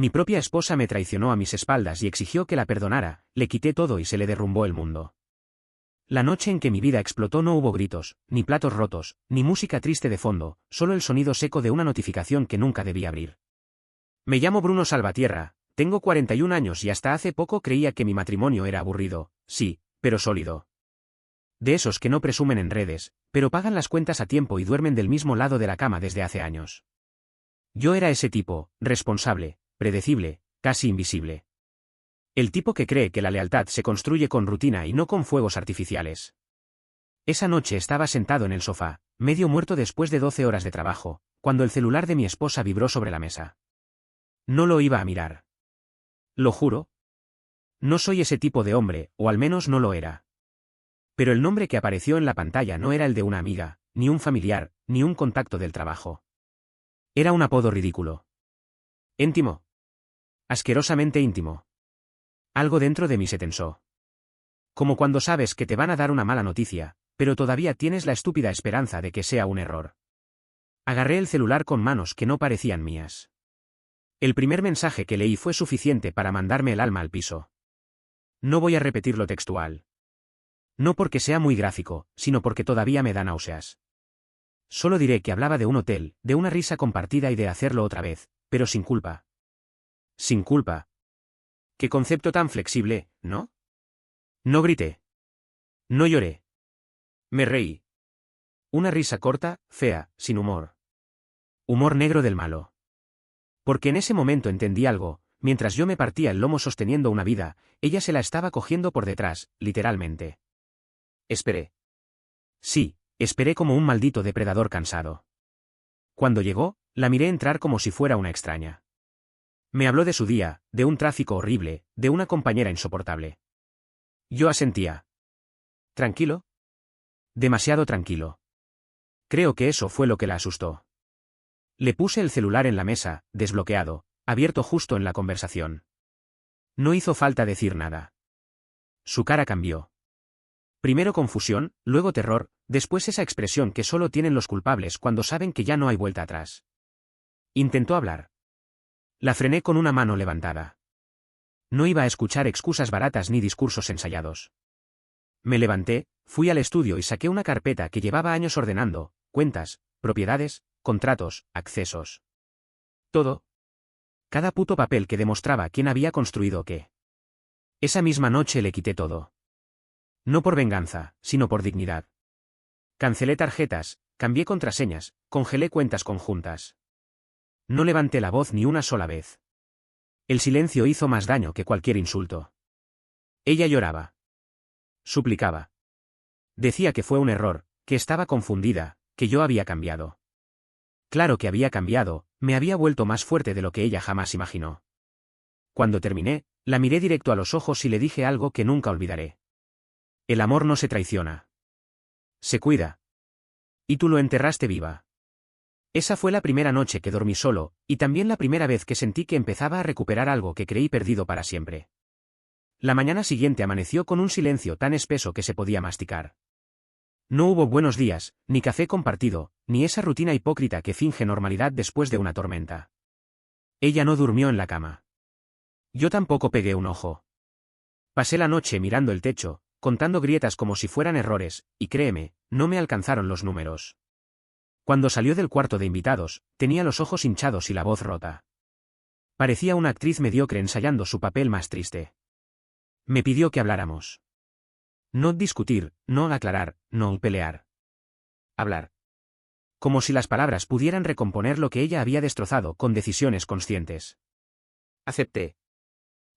Mi propia esposa me traicionó a mis espaldas y exigió que la perdonara, le quité todo y se le derrumbó el mundo. La noche en que mi vida explotó no hubo gritos, ni platos rotos, ni música triste de fondo, solo el sonido seco de una notificación que nunca debí abrir. Me llamo Bruno Salvatierra, tengo 41 años y hasta hace poco creía que mi matrimonio era aburrido, sí, pero sólido. De esos que no presumen en redes, pero pagan las cuentas a tiempo y duermen del mismo lado de la cama desde hace años. Yo era ese tipo, responsable, predecible, casi invisible. El tipo que cree que la lealtad se construye con rutina y no con fuegos artificiales. Esa noche estaba sentado en el sofá, medio muerto después de 12 horas de trabajo, cuando el celular de mi esposa vibró sobre la mesa. No lo iba a mirar. Lo juro. No soy ese tipo de hombre, o al menos no lo era. Pero el nombre que apareció en la pantalla no era el de una amiga, ni un familiar, ni un contacto del trabajo. Era un apodo ridículo. Íntimo. Asquerosamente íntimo. Algo dentro de mí se tensó. Como cuando sabes que te van a dar una mala noticia, pero todavía tienes la estúpida esperanza de que sea un error. Agarré el celular con manos que no parecían mías. El primer mensaje que leí fue suficiente para mandarme el alma al piso. No voy a repetirlo textual. No porque sea muy gráfico, sino porque todavía me da náuseas. Solo diré que hablaba de un hotel, de una risa compartida y de hacerlo otra vez, pero sin culpa. Sin culpa. Qué concepto tan flexible, ¿no? No grité. No lloré. Me reí. Una risa corta, fea, sin humor. Humor negro del malo. Porque en ese momento entendí algo, mientras yo me partía el lomo sosteniendo una vida, ella se la estaba cogiendo por detrás, literalmente. Esperé. Sí, esperé como un maldito depredador cansado. Cuando llegó, la miré entrar como si fuera una extraña. Me habló de su día, de un tráfico horrible, de una compañera insoportable. Yo asentía. ¿Tranquilo? Demasiado tranquilo. Creo que eso fue lo que la asustó. Le puse el celular en la mesa, desbloqueado, abierto justo en la conversación. No hizo falta decir nada. Su cara cambió. Primero confusión, luego terror, después esa expresión que solo tienen los culpables cuando saben que ya no hay vuelta atrás. Intentó hablar. La frené con una mano levantada. No iba a escuchar excusas baratas ni discursos ensayados. Me levanté, fui al estudio y saqué una carpeta que llevaba años ordenando, cuentas, propiedades, contratos, accesos. Todo. Cada puto papel que demostraba quién había construido qué. Esa misma noche le quité todo. No por venganza, sino por dignidad. Cancelé tarjetas, cambié contraseñas, congelé cuentas conjuntas. No levanté la voz ni una sola vez. El silencio hizo más daño que cualquier insulto. Ella lloraba. Suplicaba. Decía que fue un error, que estaba confundida, que yo había cambiado. Claro que había cambiado, me había vuelto más fuerte de lo que ella jamás imaginó. Cuando terminé, la miré directo a los ojos y le dije algo que nunca olvidaré. El amor no se traiciona. Se cuida. Y tú lo enterraste viva. Esa fue la primera noche que dormí solo, y también la primera vez que sentí que empezaba a recuperar algo que creí perdido para siempre. La mañana siguiente amaneció con un silencio tan espeso que se podía masticar. No hubo buenos días, ni café compartido, ni esa rutina hipócrita que finge normalidad después de una tormenta. Ella no durmió en la cama. Yo tampoco pegué un ojo. Pasé la noche mirando el techo, contando grietas como si fueran errores, y créeme, no me alcanzaron los números. Cuando salió del cuarto de invitados, tenía los ojos hinchados y la voz rota. Parecía una actriz mediocre ensayando su papel más triste. Me pidió que habláramos. No discutir, no aclarar, no pelear. Hablar. Como si las palabras pudieran recomponer lo que ella había destrozado con decisiones conscientes. Acepté.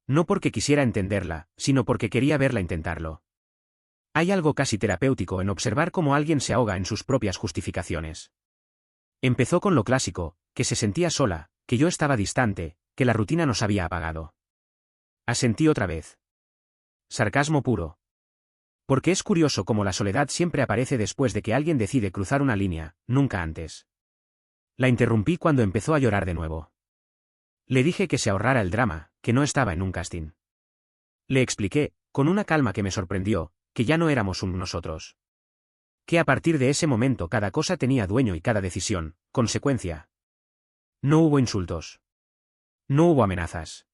No porque quisiera entenderla, sino porque quería verla intentarlo. Hay algo casi terapéutico en observar cómo alguien se ahoga en sus propias justificaciones. Empezó con lo clásico, que se sentía sola, que yo estaba distante, que la rutina nos había apagado. Asentí otra vez. Sarcasmo puro. Porque es curioso cómo la soledad siempre aparece después de que alguien decide cruzar una línea, nunca antes. La interrumpí cuando empezó a llorar de nuevo. Le dije que se ahorrara el drama, que no estaba en un casting. Le expliqué, con una calma que me sorprendió, que ya no éramos un nosotros. Que a partir de ese momento cada cosa tenía dueño y cada decisión, consecuencia. No hubo insultos. No hubo amenazas.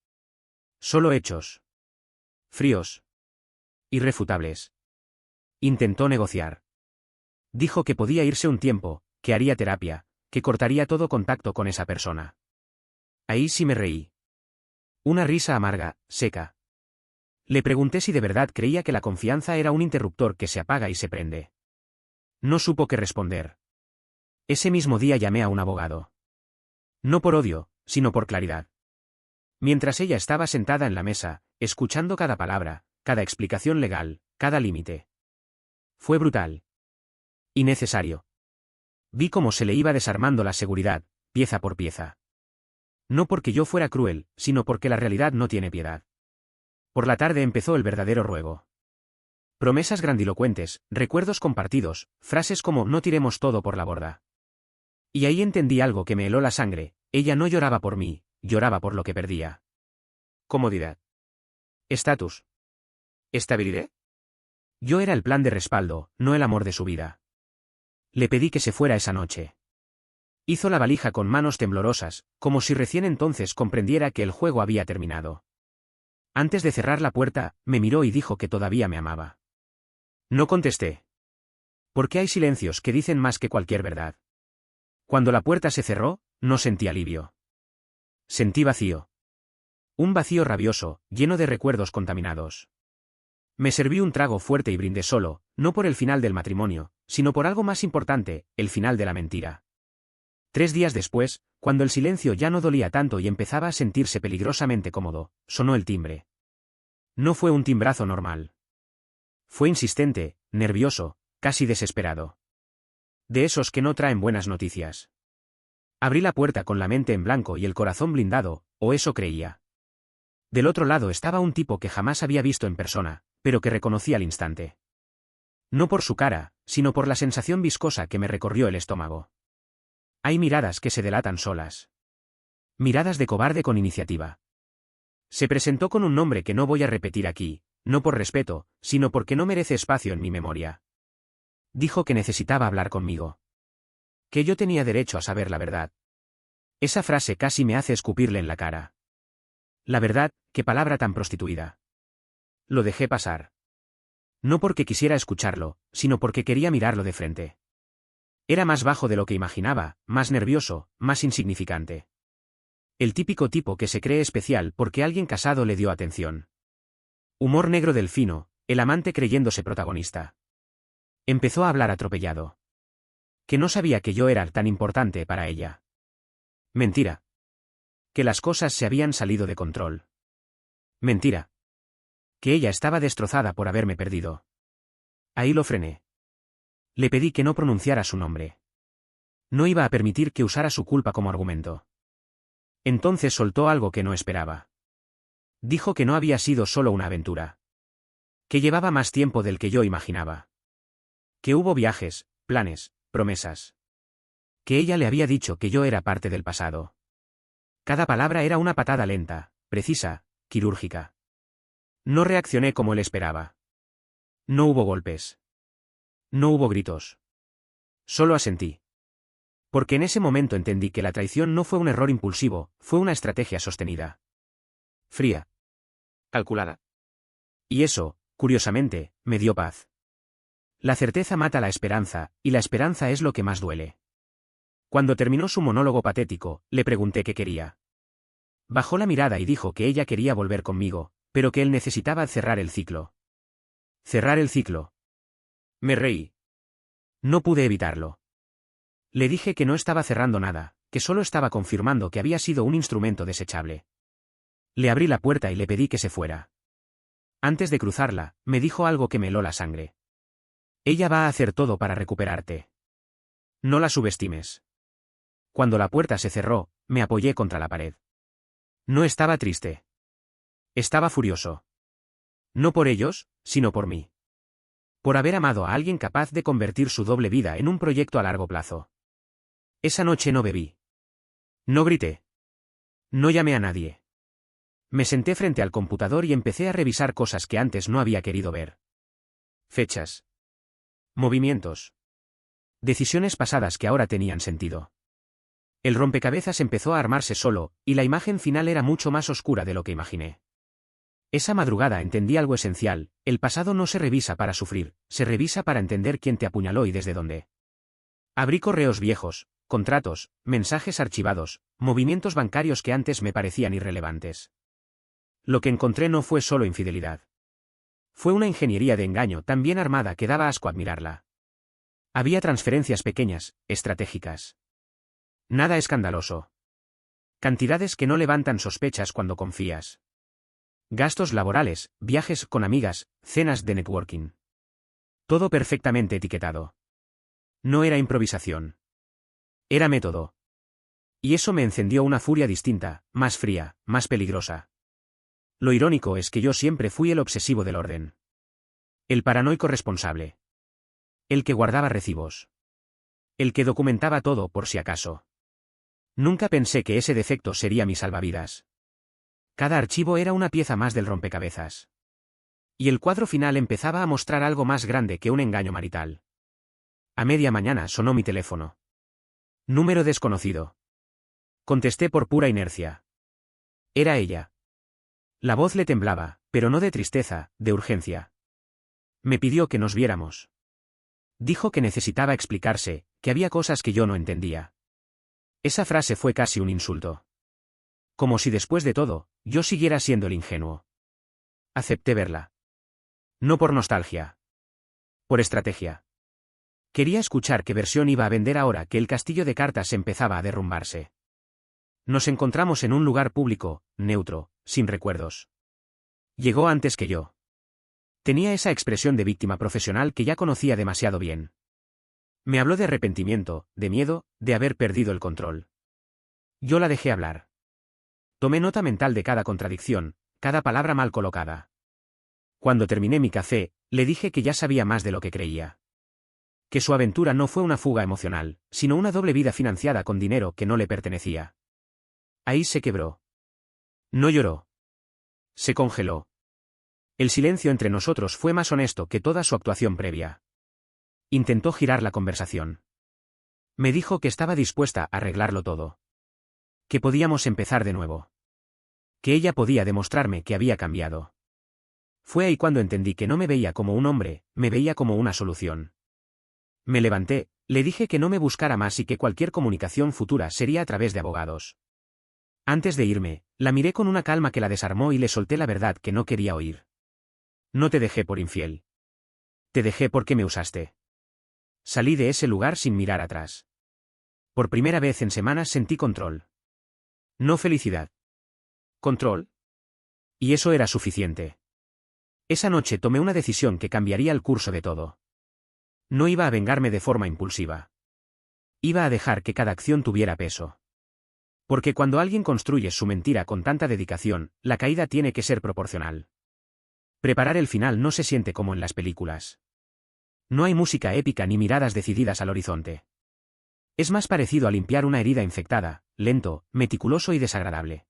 Solo hechos. Fríos. Irrefutables. Intentó negociar. Dijo que podía irse un tiempo, que haría terapia, que cortaría todo contacto con esa persona. Ahí sí me reí. Una risa amarga, seca. Le pregunté si de verdad creía que la confianza era un interruptor que se apaga y se prende. No supo qué responder. Ese mismo día llamé a un abogado. No por odio, sino por claridad. Mientras ella estaba sentada en la mesa, escuchando cada palabra, cada explicación legal, cada límite. Fue brutal. Innecesario. Vi cómo se le iba desarmando la seguridad, pieza por pieza. No porque yo fuera cruel, sino porque la realidad no tiene piedad. Por la tarde empezó el verdadero ruego. Promesas grandilocuentes, recuerdos compartidos, frases como no tiremos todo por la borda. Y ahí entendí algo que me heló la sangre, ella no lloraba por mí, lloraba por lo que perdía. Comodidad. Estatus. Estabilidad. Yo era el plan de respaldo, no el amor de su vida. Le pedí que se fuera esa noche. Hizo la valija con manos temblorosas, como si recién entonces comprendiera que el juego había terminado. Antes de cerrar la puerta, me miró y dijo que todavía me amaba. No contesté. Porque hay silencios que dicen más que cualquier verdad. Cuando la puerta se cerró, no sentí alivio. Sentí vacío. Un vacío rabioso, lleno de recuerdos contaminados. Me serví un trago fuerte y brindé solo, no por el final del matrimonio, sino por algo más importante, el final de la mentira. 3 días después, cuando el silencio ya no dolía tanto y empezaba a sentirse peligrosamente cómodo, sonó el timbre. No fue un timbrazo normal. Fue insistente, nervioso, casi desesperado. De esos que no traen buenas noticias. Abrí la puerta con la mente en blanco y el corazón blindado, o eso creía. Del otro lado estaba un tipo que jamás había visto en persona, pero que reconocí al instante. No por su cara, sino por la sensación viscosa que me recorrió el estómago. Hay miradas que se delatan solas. Miradas de cobarde con iniciativa. Se presentó con un nombre que no voy a repetir aquí, no por respeto, sino porque no merece espacio en mi memoria. Dijo que necesitaba hablar conmigo. Que yo tenía derecho a saber la verdad. Esa frase casi me hace escupirle en la cara. La verdad, qué palabra tan prostituida. Lo dejé pasar. No porque quisiera escucharlo, sino porque quería mirarlo de frente. Era más bajo de lo que imaginaba, más nervioso, más insignificante. El típico tipo que se cree especial porque alguien casado le dio atención. Humor negro del fino, el amante creyéndose protagonista. Empezó a hablar atropellado. Que no sabía que yo era tan importante para ella. Mentira. Que las cosas se habían salido de control. Mentira. Que ella estaba destrozada por haberme perdido. Ahí lo frené. Le pedí que no pronunciara su nombre. No iba a permitir que usara su culpa como argumento. Entonces soltó algo que no esperaba. Dijo que no había sido solo una aventura. Que llevaba más tiempo del que yo imaginaba. Que hubo viajes, planes, promesas. Que ella le había dicho que yo era parte del pasado. Cada palabra era una patada lenta, precisa, quirúrgica. No reaccioné como él esperaba. No hubo golpes. No hubo gritos. Solo asentí. Porque en ese momento entendí que la traición no fue un error impulsivo, fue una estrategia sostenida. Fría. Calculada. Y eso, curiosamente, me dio paz. La certeza mata la esperanza, y la esperanza es lo que más duele. Cuando terminó su monólogo patético, le pregunté qué quería. Bajó la mirada y dijo que ella quería volver conmigo, pero que él necesitaba cerrar el ciclo. Cerrar el ciclo. Me reí. No pude evitarlo. Le dije que no estaba cerrando nada, que solo estaba confirmando que había sido un instrumento desechable. Le abrí la puerta y le pedí que se fuera. Antes de cruzarla, me dijo algo que me heló la sangre. Ella va a hacer todo para recuperarte. No la subestimes. Cuando la puerta se cerró, me apoyé contra la pared. No estaba triste. Estaba furioso. No por ellos, sino por mí. Por haber amado a alguien capaz de convertir su doble vida en un proyecto a largo plazo. Esa noche no bebí. No grité. No llamé a nadie. Me senté frente al computador y empecé a revisar cosas que antes no había querido ver. Fechas. Movimientos. Decisiones pasadas que ahora tenían sentido. El rompecabezas empezó a armarse solo, y la imagen final era mucho más oscura de lo que imaginé. Esa madrugada entendí algo esencial: el pasado no se revisa para sufrir, se revisa para entender quién te apuñaló y desde dónde. Abrí correos viejos, contratos, mensajes archivados, movimientos bancarios que antes me parecían irrelevantes. Lo que encontré no fue solo infidelidad. Fue una ingeniería de engaño tan bien armada que daba asco admirarla. Había transferencias pequeñas, estratégicas. Nada escandaloso. Cantidades que no levantan sospechas cuando confías. Gastos laborales, viajes con amigas, cenas de networking. Todo perfectamente etiquetado. No era improvisación. Era método. Y eso me encendió una furia distinta, más fría, más peligrosa. Lo irónico es que yo siempre fui el obsesivo del orden. El paranoico responsable. El que guardaba recibos. El que documentaba todo por si acaso. Nunca pensé que ese defecto sería mi salvavidas. Cada archivo era una pieza más del rompecabezas. Y el cuadro final empezaba a mostrar algo más grande que un engaño marital. A media mañana sonó mi teléfono. Número desconocido. Contesté por pura inercia. Era ella. La voz le temblaba, pero no de tristeza, de urgencia. Me pidió que nos viéramos. Dijo que necesitaba explicarse, que había cosas que yo no entendía. Esa frase fue casi un insulto. Como si después de todo, yo siguiera siendo el ingenuo. Acepté verla. No por nostalgia. Por estrategia. Quería escuchar qué versión iba a vender ahora que el castillo de cartas empezaba a derrumbarse. Nos encontramos en un lugar público, neutro, sin recuerdos. Llegó antes que yo. Tenía esa expresión de víctima profesional que ya conocía demasiado bien. Me habló de arrepentimiento, de miedo, de haber perdido el control. Yo la dejé hablar. Tomé nota mental de cada contradicción, cada palabra mal colocada. Cuando terminé mi café, le dije que ya sabía más de lo que creía. Que su aventura no fue una fuga emocional, sino una doble vida financiada con dinero que no le pertenecía. Ahí se quebró. No lloró. Se congeló. El silencio entre nosotros fue más honesto que toda su actuación previa. Intentó girar la conversación. Me dijo que estaba dispuesta a arreglarlo todo. Que podíamos empezar de nuevo. Que ella podía demostrarme que había cambiado. Fue ahí cuando entendí que no me veía como un hombre, me veía como una solución. Me levanté, le dije que no me buscara más y que cualquier comunicación futura sería a través de abogados. Antes de irme, la miré con una calma que la desarmó y le solté la verdad que no quería oír. No te dejé por infiel. Te dejé porque me usaste. Salí de ese lugar sin mirar atrás. Por primera vez en semanas sentí control. No felicidad. Control. Y eso era suficiente. Esa noche tomé una decisión que cambiaría el curso de todo. No iba a vengarme de forma impulsiva. Iba a dejar que cada acción tuviera peso. Porque cuando alguien construye su mentira con tanta dedicación, la caída tiene que ser proporcional. Preparar el final no se siente como en las películas. No hay música épica ni miradas decididas al horizonte. Es más parecido a limpiar una herida infectada, lento, meticuloso y desagradable.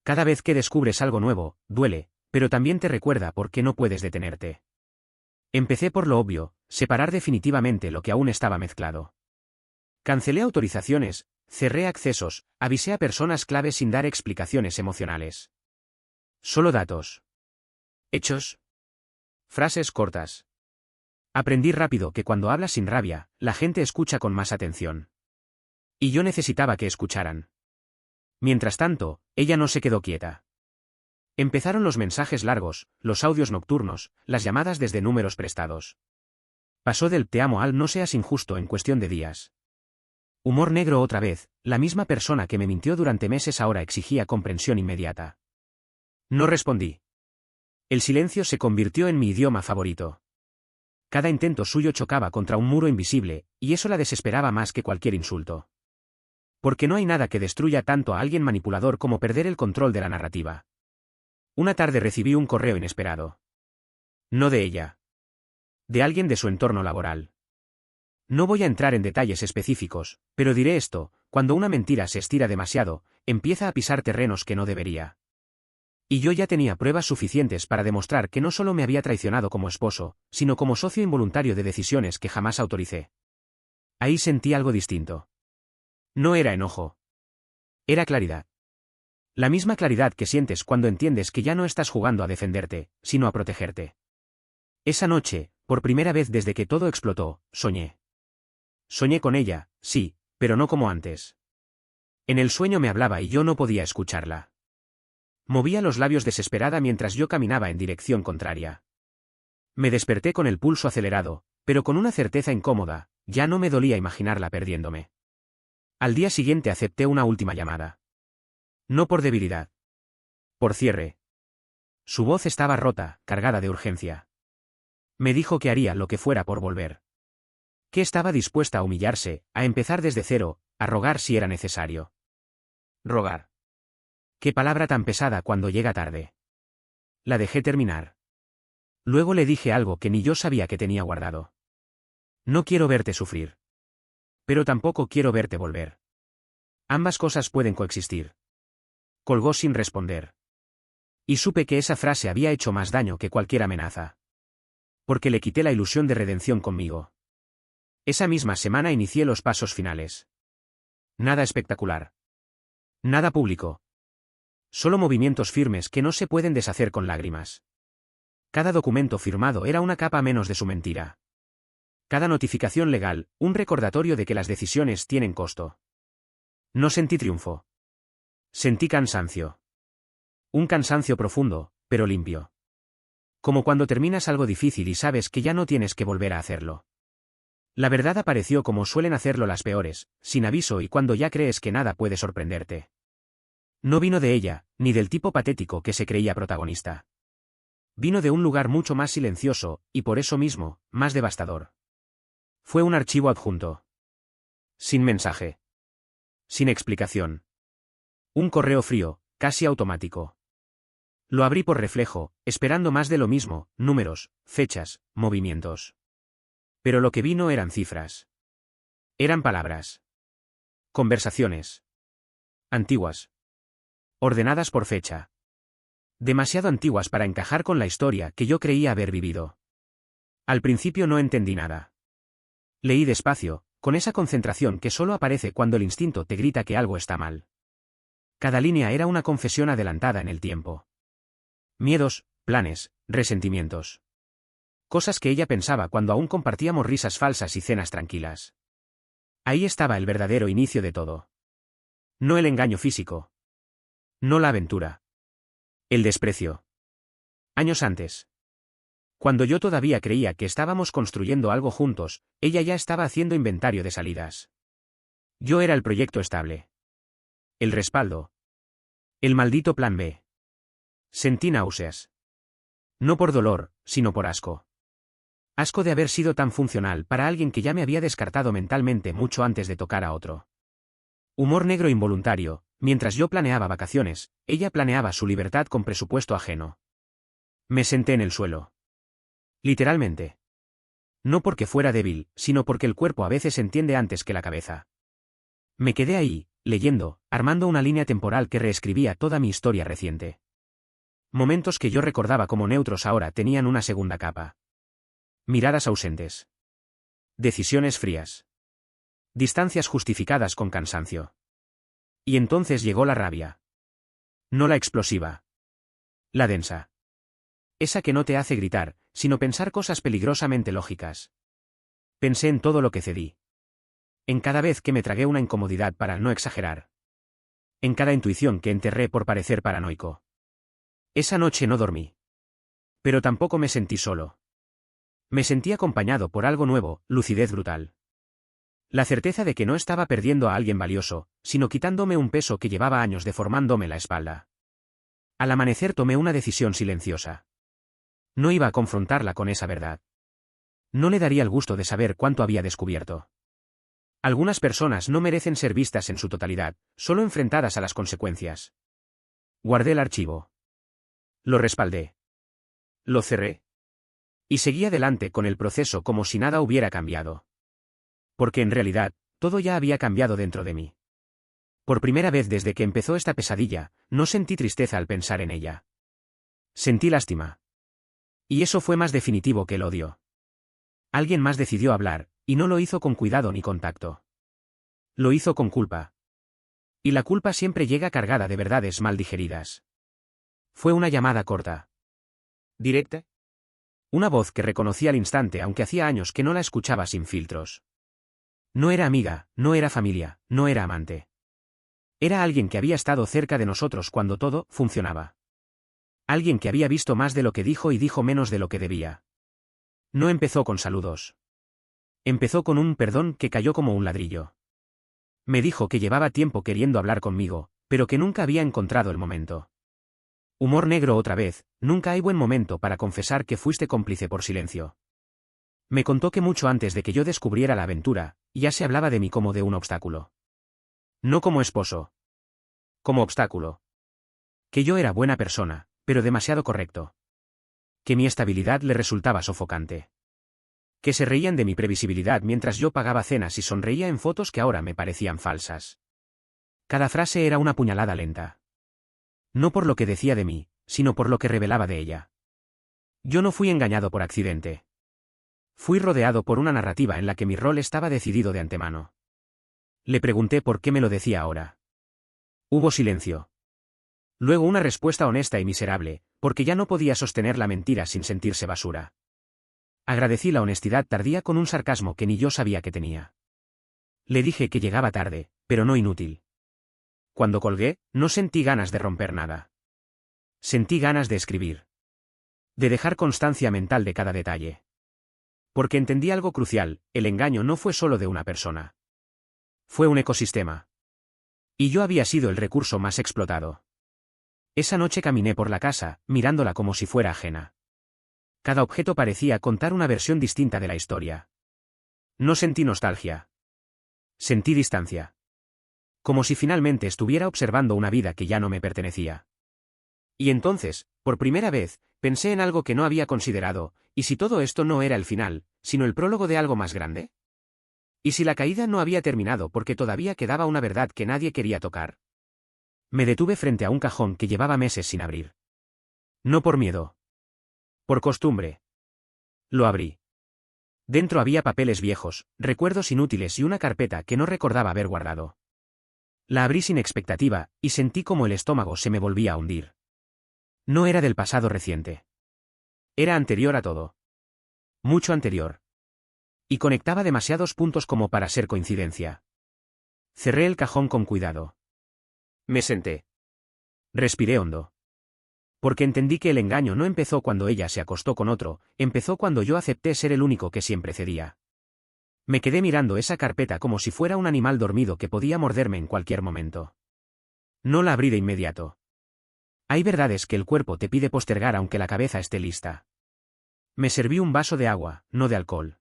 Cada vez que descubres algo nuevo, duele, pero también te recuerda por qué no puedes detenerte. Empecé por lo obvio, separar definitivamente lo que aún estaba mezclado. Cancelé autorizaciones, cerré accesos, avisé a personas clave sin dar explicaciones emocionales. Solo datos. Hechos. Frases cortas. Aprendí rápido que cuando hablas sin rabia, la gente escucha con más atención. Y yo necesitaba que escucharan. Mientras tanto, ella no se quedó quieta. Empezaron los mensajes largos, los audios nocturnos, las llamadas desde números prestados. Pasó del te amo al no seas injusto en cuestión de días. Humor negro otra vez, la misma persona que me mintió durante meses ahora exigía comprensión inmediata. No respondí. El silencio se convirtió en mi idioma favorito. Cada intento suyo chocaba contra un muro invisible, y eso la desesperaba más que cualquier insulto. Porque no hay nada que destruya tanto a alguien manipulador como perder el control de la narrativa. Una tarde recibí un correo inesperado. No de ella. De alguien de su entorno laboral. No voy a entrar en detalles específicos, pero diré esto: cuando una mentira se estira demasiado, empieza a pisar terrenos que no debería. Y yo ya tenía pruebas suficientes para demostrar que no solo me había traicionado como esposo, sino como socio involuntario de decisiones que jamás autoricé. Ahí sentí algo distinto. No era enojo. Era claridad. La misma claridad que sientes cuando entiendes que ya no estás jugando a defenderte, sino a protegerte. Esa noche, por primera vez desde que todo explotó, soñé. Soñé con ella, sí, pero no como antes. En el sueño me hablaba y yo no podía escucharla. Movía los labios desesperada mientras yo caminaba en dirección contraria. Me desperté con el pulso acelerado, pero con una certeza incómoda, ya no me dolía imaginarla perdiéndome. Al día siguiente acepté una última llamada. No por debilidad. Por cierre. Su voz estaba rota, cargada de urgencia. Me dijo que haría lo que fuera por volver. Que estaba dispuesta a humillarse, a empezar desde cero, a rogar si era necesario. Rogar. Qué palabra tan pesada cuando llega tarde. La dejé terminar. Luego le dije algo que ni yo sabía que tenía guardado. No quiero verte sufrir. Pero tampoco quiero verte volver. Ambas cosas pueden coexistir. Colgó sin responder. Y supe que esa frase había hecho más daño que cualquier amenaza. Porque le quité la ilusión de redención conmigo. Esa misma semana inicié los pasos finales. Nada espectacular. Nada público. Solo movimientos firmes que no se pueden deshacer con lágrimas. Cada documento firmado era una capa menos de su mentira. Cada notificación legal, un recordatorio de que las decisiones tienen costo. No sentí triunfo. Sentí cansancio. Un cansancio profundo, pero limpio. Como cuando terminas algo difícil y sabes que ya no tienes que volver a hacerlo. La verdad apareció como suelen hacerlo las peores, sin aviso y cuando ya crees que nada puede sorprenderte. No vino de ella, ni del tipo patético que se creía protagonista. Vino de un lugar mucho más silencioso, y por eso mismo, más devastador. Fue un archivo adjunto. Sin mensaje. Sin explicación. Un correo frío, casi automático. Lo abrí por reflejo, esperando más de lo mismo, números, fechas, movimientos. Pero lo que vi no eran cifras. Eran palabras. Conversaciones. Antiguas. Ordenadas por fecha. Demasiado antiguas para encajar con la historia que yo creía haber vivido. Al principio no entendí nada. Leí despacio, con esa concentración que solo aparece cuando el instinto te grita que algo está mal. Cada línea era una confesión adelantada en el tiempo. Miedos, planes, resentimientos. Cosas que ella pensaba cuando aún compartíamos risas falsas y cenas tranquilas. Ahí estaba el verdadero inicio de todo. No el engaño físico. No la aventura. El desprecio. Años antes. Cuando yo todavía creía que estábamos construyendo algo juntos, ella ya estaba haciendo inventario de salidas. Yo era el proyecto estable. El respaldo. El maldito plan B. Sentí náuseas. No por dolor, sino por asco. Asco de haber sido tan funcional para alguien que ya me había descartado mentalmente mucho antes de tocar a otro. Humor negro involuntario, mientras yo planeaba vacaciones, ella planeaba su libertad con presupuesto ajeno. Me senté en el suelo. Literalmente. No porque fuera débil, sino porque el cuerpo a veces entiende antes que la cabeza. Me quedé ahí, leyendo, armando una línea temporal que reescribía toda mi historia reciente. Momentos que yo recordaba como neutros ahora tenían una segunda capa. Miradas ausentes. Decisiones frías. Distancias justificadas con cansancio. Y entonces llegó la rabia. No la explosiva. La densa. Esa que no te hace gritar, sino pensar cosas peligrosamente lógicas. Pensé en todo lo que cedí. En cada vez que me tragué una incomodidad para no exagerar. En cada intuición que enterré por parecer paranoico. Esa noche no dormí. Pero tampoco me sentí solo. Me sentí acompañado por algo nuevo, lucidez brutal. La certeza de que no estaba perdiendo a alguien valioso, sino quitándome un peso que llevaba años deformándome la espalda. Al amanecer tomé una decisión silenciosa. No iba a confrontarla con esa verdad. No le daría el gusto de saber cuánto había descubierto. Algunas personas no merecen ser vistas en su totalidad, solo enfrentadas a las consecuencias. Guardé el archivo. Lo respaldé. Lo cerré. Y seguí adelante con el proceso como si nada hubiera cambiado. Porque en realidad, todo ya había cambiado dentro de mí. Por primera vez desde que empezó esta pesadilla, no sentí tristeza al pensar en ella. Sentí lástima. Y eso fue más definitivo que el odio. Alguien más decidió hablar, y no lo hizo con cuidado ni con tacto. Lo hizo con culpa. Y la culpa siempre llega cargada de verdades mal digeridas. Fue una llamada corta. Directa. Una voz que reconocí al instante aunque hacía años que no la escuchaba sin filtros. No era amiga, no era familia, no era amante. Era alguien que había estado cerca de nosotros cuando todo funcionaba. Alguien que había visto más de lo que dijo y dijo menos de lo que debía. No empezó con saludos. Empezó con un perdón que cayó como un ladrillo. Me dijo que llevaba tiempo queriendo hablar conmigo, pero que nunca había encontrado el momento. Humor negro otra vez, nunca hay buen momento para confesar que fuiste cómplice por silencio. Me contó que mucho antes de que yo descubriera la aventura, ya se hablaba de mí como de un obstáculo. No como esposo. Como obstáculo. Que yo era buena persona, pero demasiado correcto. Que mi estabilidad le resultaba sofocante. Que se reían de mi previsibilidad mientras yo pagaba cenas y sonreía en fotos que ahora me parecían falsas. Cada frase era una puñalada lenta. No por lo que decía de mí, sino por lo que revelaba de ella. Yo no fui engañado por accidente. Fui rodeado por una narrativa en la que mi rol estaba decidido de antemano. Le pregunté por qué me lo decía ahora. Hubo silencio. Luego una respuesta honesta y miserable, porque ya no podía sostener la mentira sin sentirse basura. Agradecí la honestidad tardía con un sarcasmo que ni yo sabía que tenía. Le dije que llegaba tarde, pero no inútil. Cuando colgué, no sentí ganas de romper nada. Sentí ganas de escribir. De dejar constancia mental de cada detalle. Porque entendí algo crucial, el engaño no fue solo de una persona. Fue un ecosistema. Y yo había sido el recurso más explotado. Esa noche caminé por la casa, mirándola como si fuera ajena. Cada objeto parecía contar una versión distinta de la historia. No sentí nostalgia. Sentí distancia. Como si finalmente estuviera observando una vida que ya no me pertenecía. Y entonces, por primera vez, pensé en algo que no había considerado, ¿y si todo esto no era el final, sino el prólogo de algo más grande? ¿Y si la caída no había terminado porque todavía quedaba una verdad que nadie quería tocar? Me detuve frente a un cajón que llevaba meses sin abrir. No por miedo. Por costumbre. Lo abrí. Dentro había papeles viejos, recuerdos inútiles y una carpeta que no recordaba haber guardado. La abrí sin expectativa, y sentí como el estómago se me volvía a hundir. No era del pasado reciente. Era anterior a todo. Mucho anterior. Y conectaba demasiados puntos como para ser coincidencia. Cerré el cajón con cuidado. Me senté. Respiré hondo. Porque entendí que el engaño no empezó cuando ella se acostó con otro, empezó cuando yo acepté ser el único que siempre cedía. Me quedé mirando esa carpeta como si fuera un animal dormido que podía morderme en cualquier momento. No la abrí de inmediato. Hay verdades que el cuerpo te pide postergar aunque la cabeza esté lista. Me serví un vaso de agua, no de alcohol.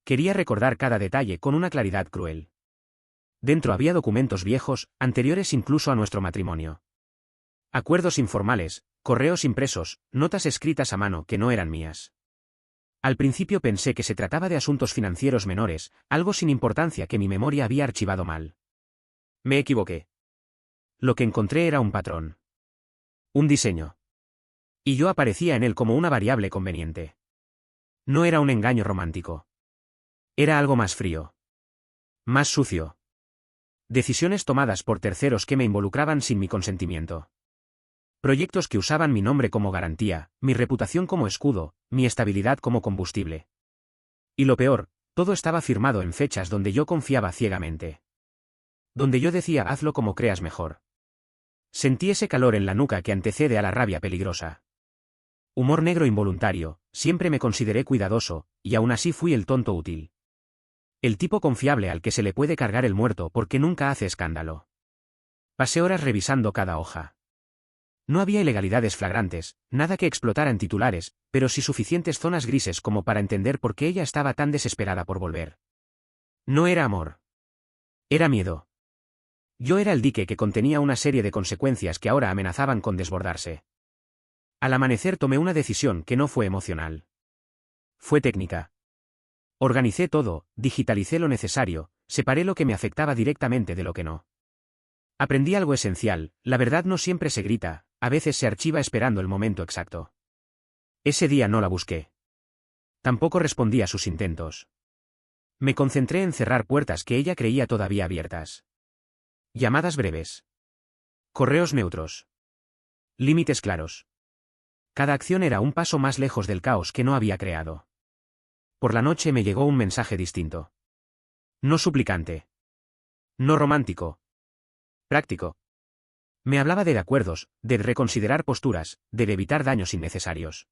Quería recordar cada detalle con una claridad cruel. Dentro había documentos viejos, anteriores incluso a nuestro matrimonio. Acuerdos informales, correos impresos, notas escritas a mano que no eran mías. Al principio pensé que se trataba de asuntos financieros menores, algo sin importancia que mi memoria había archivado mal. Me equivoqué. Lo que encontré era un patrón. Un diseño. Y yo aparecía en él como una variable conveniente. No era un engaño romántico. Era algo más frío. Más sucio. Decisiones tomadas por terceros que me involucraban sin mi consentimiento. Proyectos que usaban mi nombre como garantía, mi reputación como escudo, mi estabilidad como combustible. Y lo peor, todo estaba firmado en fechas donde yo confiaba ciegamente. Donde yo decía hazlo como creas mejor. Sentí ese calor en la nuca que antecede a la rabia peligrosa. Humor negro involuntario, siempre me consideré cuidadoso, y aún así fui el tonto útil. El tipo confiable al que se le puede cargar el muerto porque nunca hace escándalo. Pasé horas revisando cada hoja. No había ilegalidades flagrantes, nada que explotara en titulares, pero sí suficientes zonas grises como para entender por qué ella estaba tan desesperada por volver. No era amor. Era miedo. Yo era el dique que contenía una serie de consecuencias que ahora amenazaban con desbordarse. Al amanecer tomé una decisión que no fue emocional. Fue técnica. Organicé todo, digitalicé lo necesario, separé lo que me afectaba directamente de lo que no. Aprendí algo esencial, la verdad no siempre se grita, a veces se archiva esperando el momento exacto. Ese día no la busqué. Tampoco respondí a sus intentos. Me concentré en cerrar puertas que ella creía todavía abiertas. Llamadas breves. Correos neutros. Límites claros. Cada acción era un paso más lejos del caos que no había creado. Por la noche me llegó un mensaje distinto. No suplicante. No romántico. Práctico. Me hablaba de acuerdos, de reconsiderar posturas, de evitar daños innecesarios.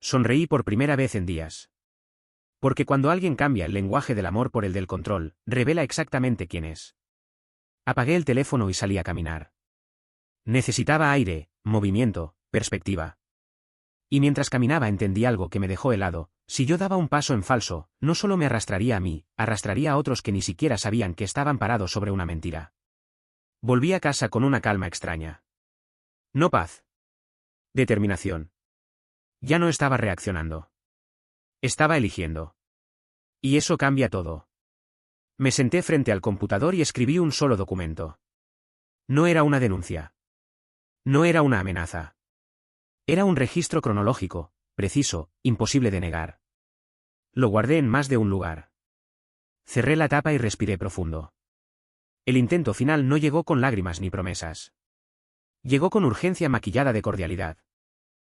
Sonreí por primera vez en días. Porque cuando alguien cambia el lenguaje del amor por el del control, revela exactamente quién es. Apagué el teléfono y salí a caminar. Necesitaba aire, movimiento, perspectiva. Y mientras caminaba entendí algo que me dejó helado: si yo daba un paso en falso, no solo me arrastraría a mí, arrastraría a otros que ni siquiera sabían que estaban parados sobre una mentira. Volví a casa con una calma extraña. No paz. Determinación. Ya no estaba reaccionando. Estaba eligiendo. Y eso cambia todo. Me senté frente al computador y escribí un solo documento. No era una denuncia. No era una amenaza. Era un registro cronológico, preciso, imposible de negar. Lo guardé en más de un lugar. Cerré la tapa y respiré profundo. El intento final no llegó con lágrimas ni promesas. Llegó con urgencia maquillada de cordialidad.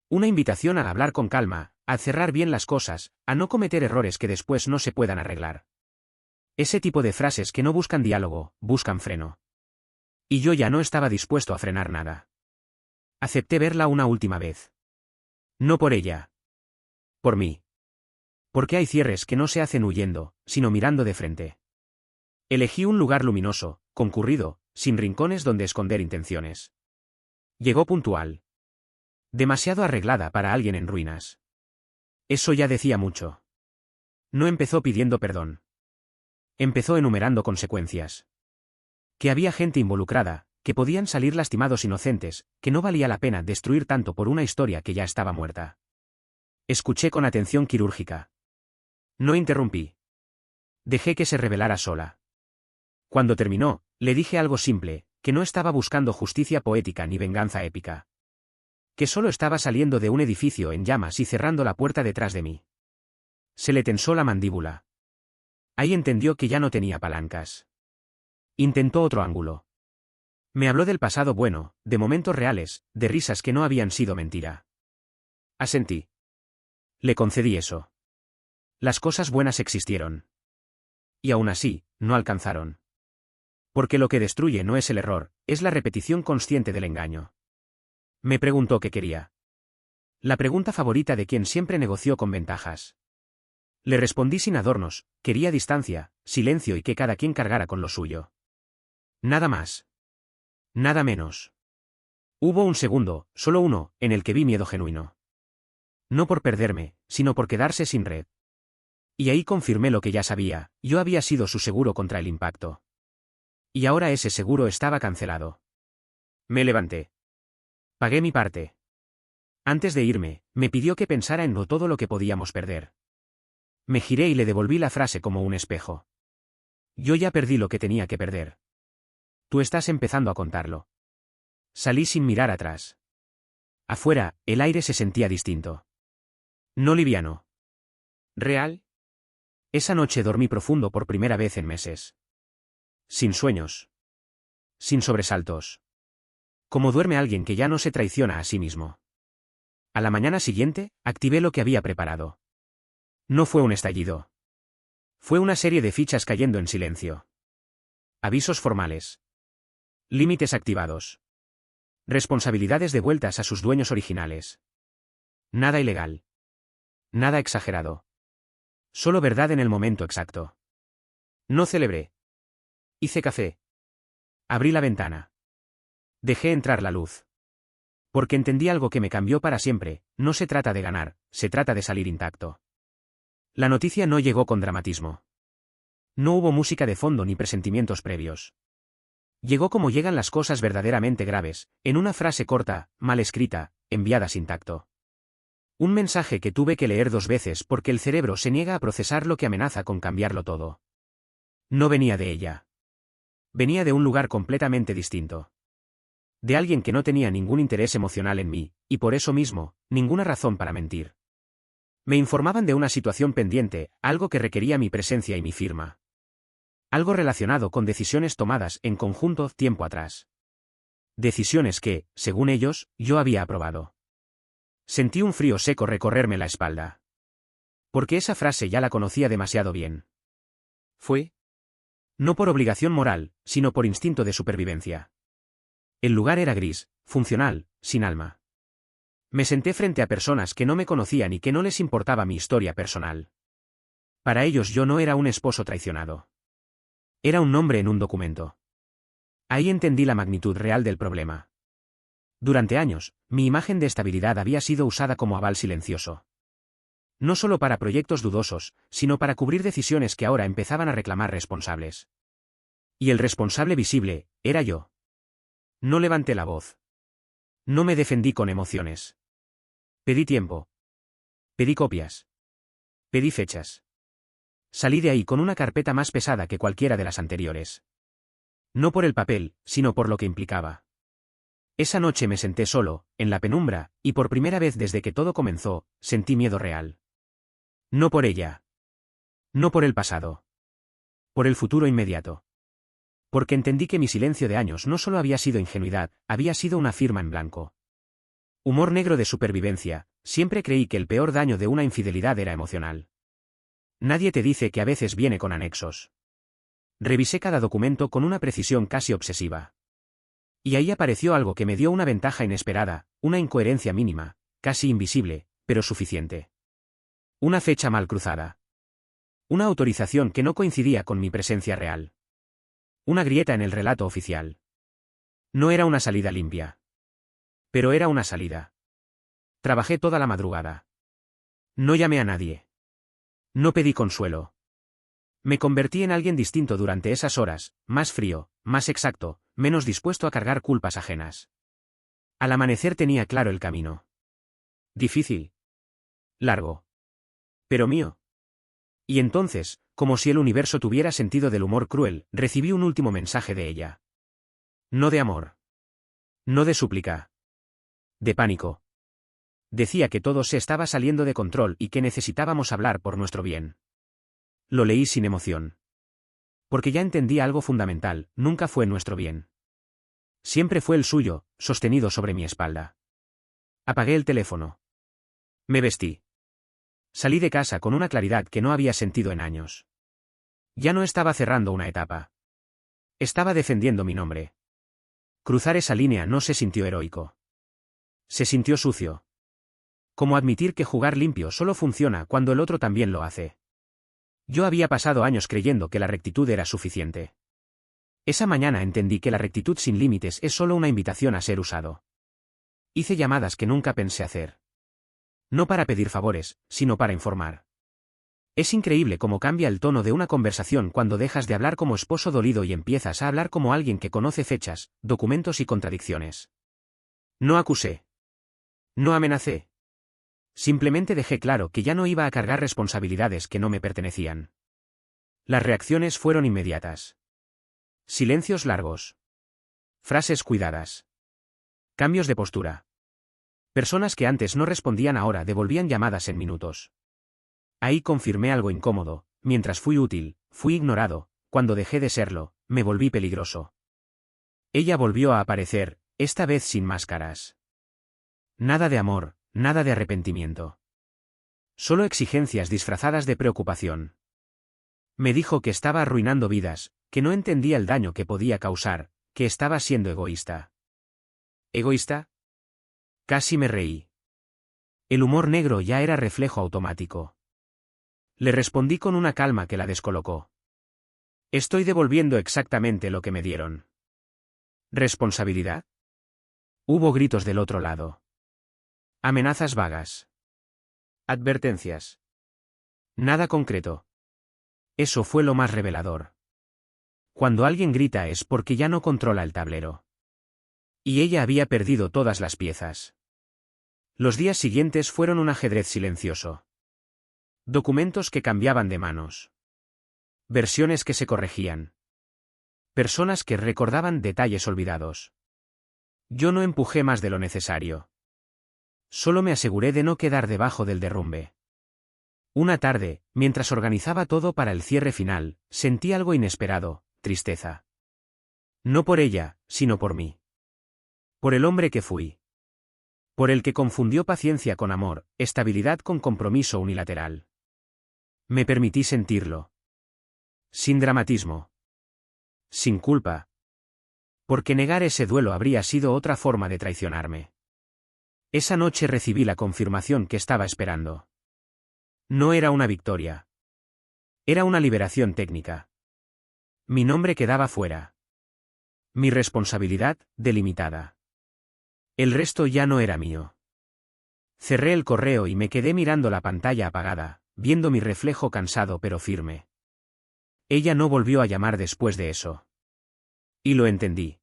Una invitación a hablar con calma, a cerrar bien las cosas, a no cometer errores que después no se puedan arreglar. Ese tipo de frases que no buscan diálogo, buscan freno. Y yo ya no estaba dispuesto a frenar nada. Acepté verla una última vez. No por ella. Por mí. Porque hay cierres que no se hacen huyendo, sino mirando de frente. Elegí un lugar luminoso, concurrido, sin rincones donde esconder intenciones. Llegó puntual. Demasiado arreglada para alguien en ruinas. Eso ya decía mucho. No empezó pidiendo perdón. Empezó enumerando consecuencias. Que había gente involucrada, que podían salir lastimados inocentes, que no valía la pena destruir tanto por una historia que ya estaba muerta. Escuché con atención quirúrgica. No interrumpí. Dejé que se revelara sola. Cuando terminó, le dije algo simple, que no estaba buscando justicia poética ni venganza épica. Que solo estaba saliendo de un edificio en llamas y cerrando la puerta detrás de mí. Se le tensó la mandíbula. Ahí entendió que ya no tenía palancas. Intentó otro ángulo. Me habló del pasado bueno, de momentos reales, de risas que no habían sido mentira. Asentí. Le concedí eso. Las cosas buenas existieron. Y aún así, no alcanzaron. Porque lo que destruye no es el error, es la repetición consciente del engaño. Me preguntó qué quería. La pregunta favorita de quien siempre negoció con ventajas. Le respondí sin adornos: quería distancia, silencio y que cada quien cargara con lo suyo. Nada más. Nada menos. Hubo un segundo, solo uno, en el que vi miedo genuino. No por perderme, sino por quedarse sin red. Y ahí confirmé lo que ya sabía: yo había sido su seguro contra el impacto. Y ahora ese seguro estaba cancelado. Me levanté. Pagué mi parte. Antes de irme, me pidió que pensara en todo lo que podíamos perder. Me giré y le devolví la frase como un espejo. Yo ya perdí lo que tenía que perder. Tú estás empezando a contarlo. Salí sin mirar atrás. Afuera, el aire se sentía distinto. No liviano. ¿Real? Esa noche dormí profundo por primera vez en meses. Sin sueños. Sin sobresaltos. Como duerme alguien que ya no se traiciona a sí mismo. A la mañana siguiente, activé lo que había preparado. No fue un estallido. Fue una serie de fichas cayendo en silencio. Avisos formales. Límites activados. Responsabilidades devueltas a sus dueños originales. Nada ilegal. Nada exagerado. Solo verdad en el momento exacto. No celebré. Hice café. Abrí la ventana. Dejé entrar la luz. Porque entendí algo que me cambió para siempre: no se trata de ganar, se trata de salir intacto. La noticia no llegó con dramatismo. No hubo música de fondo ni presentimientos previos. Llegó como llegan las cosas verdaderamente graves, en una frase corta, mal escrita, enviada sin tacto. Un mensaje que tuve que leer 2 veces porque el cerebro se niega a procesar lo que amenaza con cambiarlo todo. No venía de ella. Venía de un lugar completamente distinto. De alguien que no tenía ningún interés emocional en mí, y por eso mismo, ninguna razón para mentir. Me informaban de una situación pendiente, algo que requería mi presencia y mi firma. Algo relacionado con decisiones tomadas en conjunto tiempo atrás. Decisiones que, según ellos, yo había aprobado. Sentí un frío seco recorrerme la espalda. Porque esa frase ya la conocía demasiado bien. Fue. No por obligación moral, sino por instinto de supervivencia. El lugar era gris, funcional, sin alma. Me senté frente a personas que no me conocían y que no les importaba mi historia personal. Para ellos yo no era un esposo traicionado. Era un nombre en un documento. Ahí entendí la magnitud real del problema. Durante años, mi imagen de estabilidad había sido usada como aval silencioso. No solo para proyectos dudosos, sino para cubrir decisiones que ahora empezaban a reclamar responsables. Y el responsable visible, era yo. No levanté la voz. No me defendí con emociones. Pedí tiempo. Pedí copias. Pedí fechas. Salí de ahí con una carpeta más pesada que cualquiera de las anteriores. No por el papel, sino por lo que implicaba. Esa noche me senté solo, en la penumbra, y por primera vez desde que todo comenzó, sentí miedo real. No por ella. No por el pasado. Por el futuro inmediato. Porque entendí que mi silencio de años no solo había sido ingenuidad, había sido una firma en blanco. Humor negro de supervivencia, siempre creí que el peor daño de una infidelidad era emocional. Nadie te dice que a veces viene con anexos. Revisé cada documento con una precisión casi obsesiva. Y ahí apareció algo que me dio una ventaja inesperada, una incoherencia mínima, casi invisible, pero suficiente. Una fecha mal cruzada. Una autorización que no coincidía con mi presencia real. Una grieta en el relato oficial. No era una salida limpia. Pero era una salida. Trabajé toda la madrugada. No llamé a nadie. No pedí consuelo. Me convertí en alguien distinto durante esas horas, más frío, más exacto, menos dispuesto a cargar culpas ajenas. Al amanecer tenía claro el camino. Difícil. Largo. Pero mío. Y entonces, como si el universo tuviera sentido del humor cruel, recibí un último mensaje de ella. No de amor. No de súplica. De pánico. Decía que todo se estaba saliendo de control y que necesitábamos hablar por nuestro bien. Lo leí sin emoción. Porque ya entendía algo fundamental, nunca fue nuestro bien. Siempre fue el suyo, sostenido sobre mi espalda. Apagué el teléfono. Me vestí. Salí de casa con una claridad que no había sentido en años. Ya no estaba cerrando una etapa. Estaba defendiendo mi nombre. Cruzar esa línea no se sintió heroico. Se sintió sucio. Como admitir que jugar limpio solo funciona cuando el otro también lo hace. Yo había pasado años creyendo que la rectitud era suficiente. Esa mañana entendí que la rectitud sin límites es solo una invitación a ser usado. Hice llamadas que nunca pensé hacer. No para pedir favores, sino para informar. Es increíble cómo cambia el tono de una conversación cuando dejas de hablar como esposo dolido y empiezas a hablar como alguien que conoce fechas, documentos y contradicciones. No acusé. No amenacé. Simplemente dejé claro que ya no iba a cargar responsabilidades que no me pertenecían. Las reacciones fueron inmediatas. Silencios largos. Frases cuidadas. Cambios de postura. Personas que antes no respondían ahora devolvían llamadas en minutos. Ahí confirmé algo incómodo, mientras fui útil, fui ignorado, cuando dejé de serlo, me volví peligroso. Ella volvió a aparecer, esta vez sin máscaras. Nada de amor, nada de arrepentimiento. Solo exigencias disfrazadas de preocupación. Me dijo que estaba arruinando vidas, que no entendía el daño que podía causar, que estaba siendo egoísta. ¿Egoísta? Casi me reí. El humor negro ya era reflejo automático. Le respondí con una calma que la descolocó. Estoy devolviendo exactamente lo que me dieron. ¿Responsabilidad? Hubo gritos del otro lado. Amenazas vagas. Advertencias. Nada concreto. Eso fue lo más revelador. Cuando alguien grita es porque ya no controla el tablero. Y ella había perdido todas las piezas. Los días siguientes fueron un ajedrez silencioso. Documentos que cambiaban de manos. Versiones que se corregían. Personas que recordaban detalles olvidados. Yo no empujé más de lo necesario. Solo me aseguré de no quedar debajo del derrumbe. Una tarde, mientras organizaba todo para el cierre final, sentí algo inesperado, tristeza. No por ella, sino por mí. Por el hombre que fui. Por el que confundió paciencia con amor, estabilidad con compromiso unilateral. Me permití sentirlo. Sin dramatismo. Sin culpa. Porque negar ese duelo habría sido otra forma de traicionarme. Esa noche recibí la confirmación que estaba esperando. No era una victoria. Era una liberación técnica. Mi nombre quedaba fuera. Mi responsabilidad, delimitada. El resto ya no era mío. Cerré el correo y me quedé mirando la pantalla apagada, viendo mi reflejo cansado pero firme. Ella no volvió a llamar después de eso. Y lo entendí.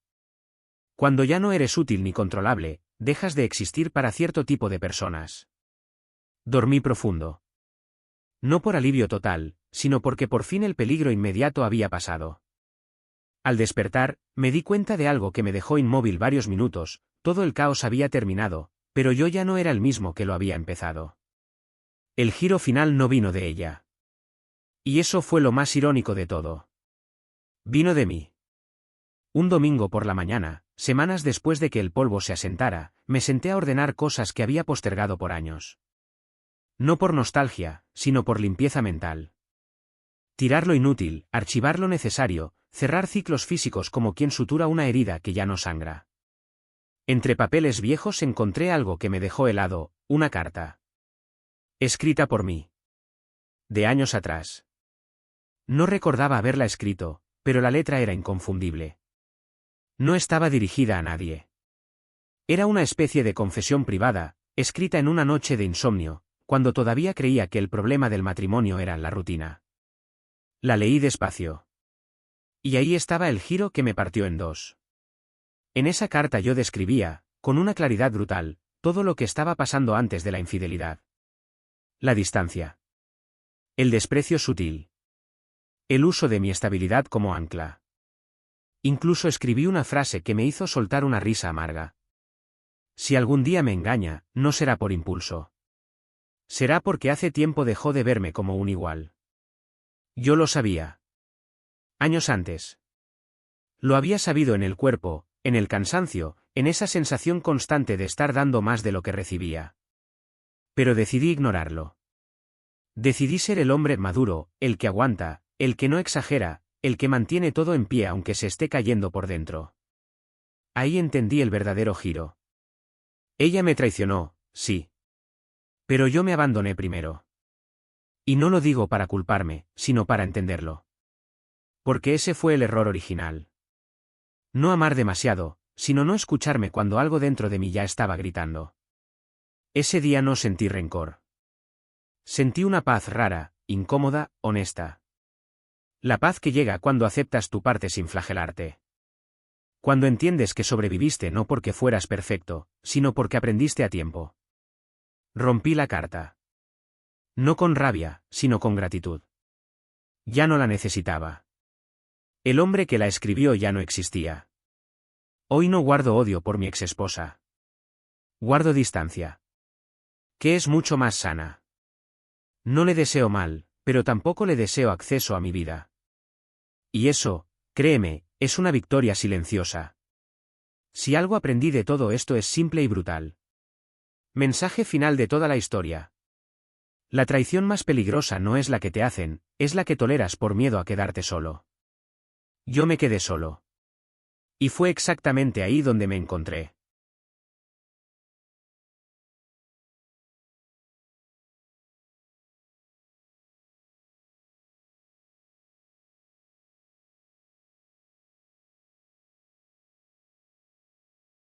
Cuando ya no eres útil ni controlable, dejas de existir para cierto tipo de personas. Dormí profundo. No por alivio total, sino porque por fin el peligro inmediato había pasado. Al despertar, me di cuenta de algo que me dejó inmóvil varios minutos. Todo el caos había terminado, pero yo ya no era el mismo que lo había empezado. El giro final no vino de ella. Y eso fue lo más irónico de todo. Vino de mí. Un domingo por la mañana, semanas después de que el polvo se asentara, me senté a ordenar cosas que había postergado por años. No por nostalgia, sino por limpieza mental. Tirar lo inútil, archivar lo necesario, cerrar ciclos físicos como quien sutura una herida que ya no sangra. Entre papeles viejos encontré algo que me dejó helado, una carta. Escrita por mí. De años atrás. No recordaba haberla escrito, pero la letra era inconfundible. No estaba dirigida a nadie. Era una especie de confesión privada, escrita en una noche de insomnio, cuando todavía creía que el problema del matrimonio era la rutina. La leí despacio. Y ahí estaba el giro que me partió en dos. En esa carta yo describía, con una claridad brutal, todo lo que estaba pasando antes de la infidelidad. La distancia. El desprecio sutil. El uso de mi estabilidad como ancla. Incluso escribí una frase que me hizo soltar una risa amarga. Si algún día me engaña, no será por impulso. Será porque hace tiempo dejó de verme como un igual. Yo lo sabía. Años antes. Lo había sabido en el cuerpo, en el cansancio, en esa sensación constante de estar dando más de lo que recibía. Pero decidí ignorarlo. Decidí ser el hombre maduro, el que aguanta, el que no exagera, el que mantiene todo en pie aunque se esté cayendo por dentro. Ahí entendí el verdadero giro. Ella me traicionó, sí. Pero yo me abandoné primero. Y no lo digo para culparme, sino para entenderlo. Porque ese fue el error original. No amar demasiado, sino no escucharme cuando algo dentro de mí ya estaba gritando. Ese día no sentí rencor. Sentí una paz rara, incómoda, honesta. La paz que llega cuando aceptas tu parte sin flagelarte. Cuando entiendes que sobreviviste no porque fueras perfecto, sino porque aprendiste a tiempo. Rompí la carta. No con rabia, sino con gratitud. Ya no la necesitaba. El hombre que la escribió ya no existía. Hoy no guardo odio por mi exesposa. Guardo distancia. Que es mucho más sana. No le deseo mal, pero tampoco le deseo acceso a mi vida. Y eso, créeme, es una victoria silenciosa. Si algo aprendí de todo esto es simple y brutal. Mensaje final de toda la historia. La traición más peligrosa no es la que te hacen, es la que toleras por miedo a quedarte solo. Yo me quedé solo. Y fue exactamente ahí donde me encontré.